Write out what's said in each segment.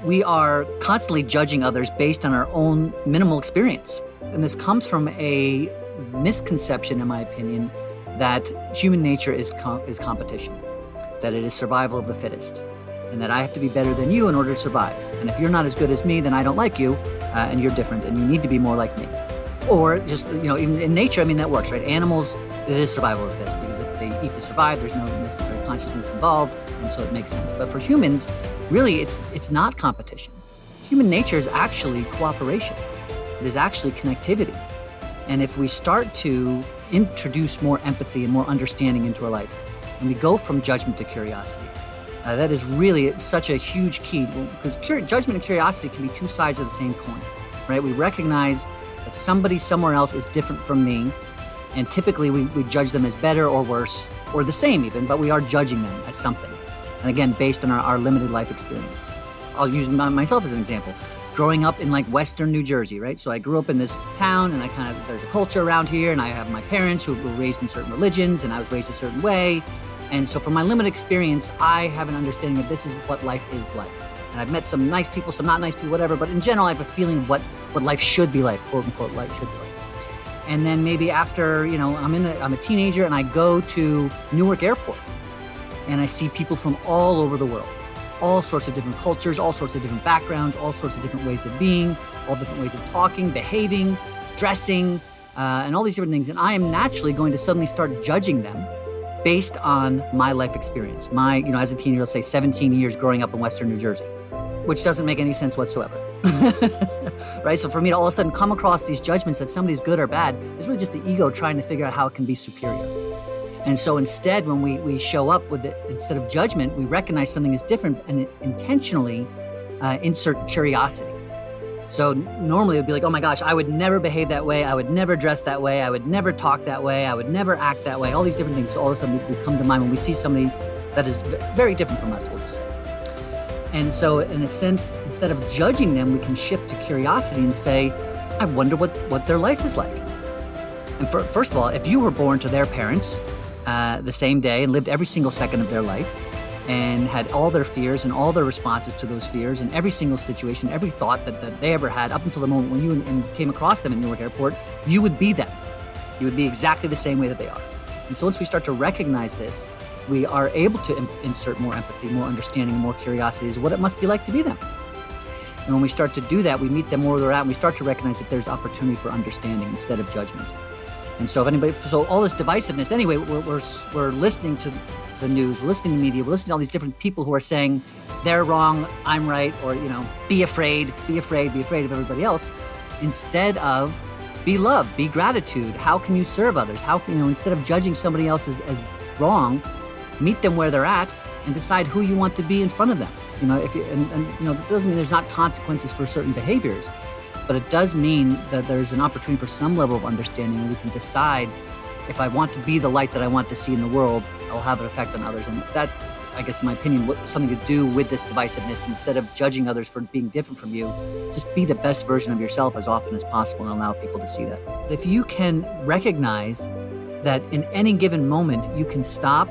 we are constantly judging others based on our own minimal experience. And this comes from a misconception, in my opinion, that human nature is competition, that it is survival of the fittest, and that I have to be better than you in order to survive. And if you're not as good as me, then I don't like you, and you're different, and you need to be more like me. Or just, even in nature, I mean, that works, right? Animals, it is survival of the fittest because if they eat to survive, there's no necessary consciousness involved, and so it makes sense. But for humans, really, it's not competition. Human nature is actually cooperation. It is actually connectivity. And if we start to introduce more empathy and more understanding into our life, and we go from judgment to curiosity, that is really such a huge key, because judgment and curiosity can be two sides of the same coin, right? We recognize that somebody somewhere else is different from me, and typically we judge them as better or worse, or the same even, but we are judging them as something. And again, based on our limited life experience. I'll use myself as an example. Growing up in like Western New Jersey, right? So I grew up in this town, and there's a culture around here, and I have my parents who were raised in certain religions, and I was raised a certain way. And so from my limited experience, I have an understanding that this is what life is like. And I've met some nice people, some not nice people, whatever, but in general, I have a feeling of what life should be like, quote unquote, life should be like. And then maybe after, I'm a teenager, and I go to Newark Airport, and I see people from all over the world, all sorts of different cultures, all sorts of different backgrounds, all sorts of different ways of being, all different ways of talking, behaving, dressing, and all these different things. And I am naturally going to suddenly start judging them based on my life experience. As a teenager, let's say 17 years growing up in Western New Jersey, which doesn't make any sense whatsoever, right? So for me to all of a sudden come across these judgments that somebody's good or bad is really just the ego trying to figure out how it can be superior. And so instead, when we show up with it, instead of judgment, we recognize something is different and intentionally insert curiosity. So normally it would be like, oh my gosh, I would never behave that way. I would never dress that way. I would never talk that way. I would never act that way. All these different things. So all of a sudden they come to mind when we see somebody that is very different from us, we'll just say. And so in a sense, instead of judging them, we can shift to curiosity and say, I wonder what their life is like. And first of all, if you were born to their parents the same day and lived every single second of their life, and had all their fears and all their responses to those fears and every single situation, every thought that they ever had up until the moment when you came across them in Newark Airport, you would be them. You would be exactly the same way that they are. And so once we start to recognize this, we are able to insert more empathy, more understanding, more curiosity as what it must be like to be them. And when we start to do that, we meet them where they're at, and we start to recognize that there's opportunity for understanding instead of judgment. And so so all this divisiveness, anyway, we're listening to the news, we're listening to media, we're listening to all these different people who are saying they're wrong, I'm right, or, be afraid of everybody else, instead of be love, be gratitude. How can you serve others? How can, instead of judging somebody else as wrong, meet them where they're at and decide who you want to be in front of them. It doesn't mean there's not consequences for certain behaviors, but it does mean that there's an opportunity for some level of understanding, and we can decide if I want to be the light that I want to see in the world, I'll have an effect on others. And that, I guess, in my opinion, something to do with this divisiveness. Instead of judging others for being different from you, just be the best version of yourself as often as possible and allow people to see that. If you can recognize that in any given moment, you can stop,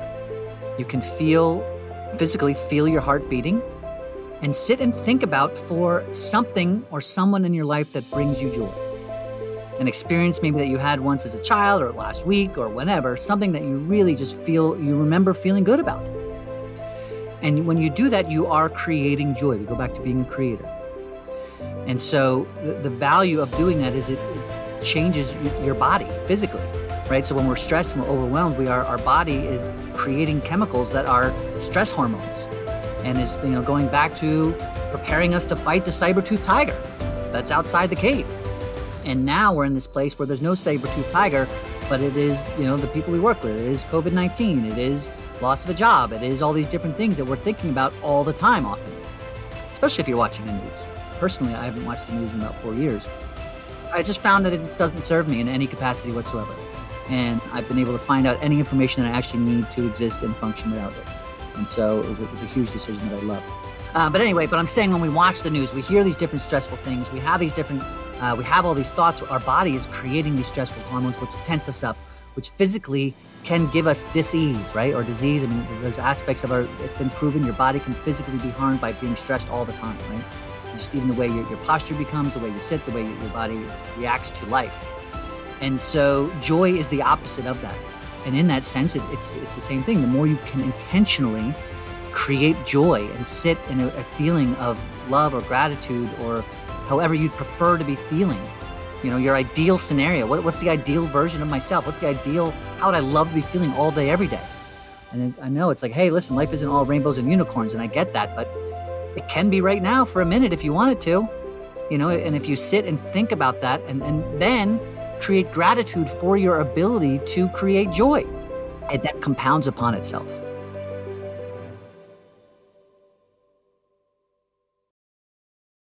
you can physically feel your heart beating, and sit and think about for something or someone in your life that brings you joy. An experience maybe that you had once as a child or last week or whenever, something that you really just you remember feeling good about. And when you do that, you are creating joy. We go back to being a creator. And so the value of doing that is it changes your body physically, right? So when we're stressed and we're overwhelmed, our body is creating chemicals that are stress hormones, and is going back to preparing us to fight the saber-toothed tiger that's outside the cave. And now we're in this place where there's no saber-toothed tiger, but it is, the people we work with. It is COVID-19. It is loss of a job. It is all these different things that we're thinking about all the time often, especially if you're watching the news. Personally, I haven't watched the news in about 4 years. I just found that it just doesn't serve me in any capacity whatsoever. And I've been able to find out any information that I actually need to exist and function without it. And so it was a huge decision that I loved. But I'm saying when we watch the news, we hear these different stressful things. We have we have all these thoughts. Our body is creating these stressful hormones, which tense us up, which physically can give us dis-ease, right? Or disease. I mean, there's aspects of it's been proven your body can physically be harmed by being stressed all the time, right? Just even the way your posture becomes, the way you sit, the way your body reacts to life. And so joy is the opposite of that. And in that sense, it's the same thing. The more you can intentionally create joy and sit in a feeling of love or gratitude, or however you'd prefer to be feeling, your ideal scenario. What's the ideal version of myself? What's the ideal, how would I love to be feeling all day, every day? And I know it's like, hey, listen, life isn't all rainbows and unicorns, and I get that, but it can be right now for a minute if you want it to, and if you sit and think about that and then create gratitude for your ability to create joy, that compounds upon itself.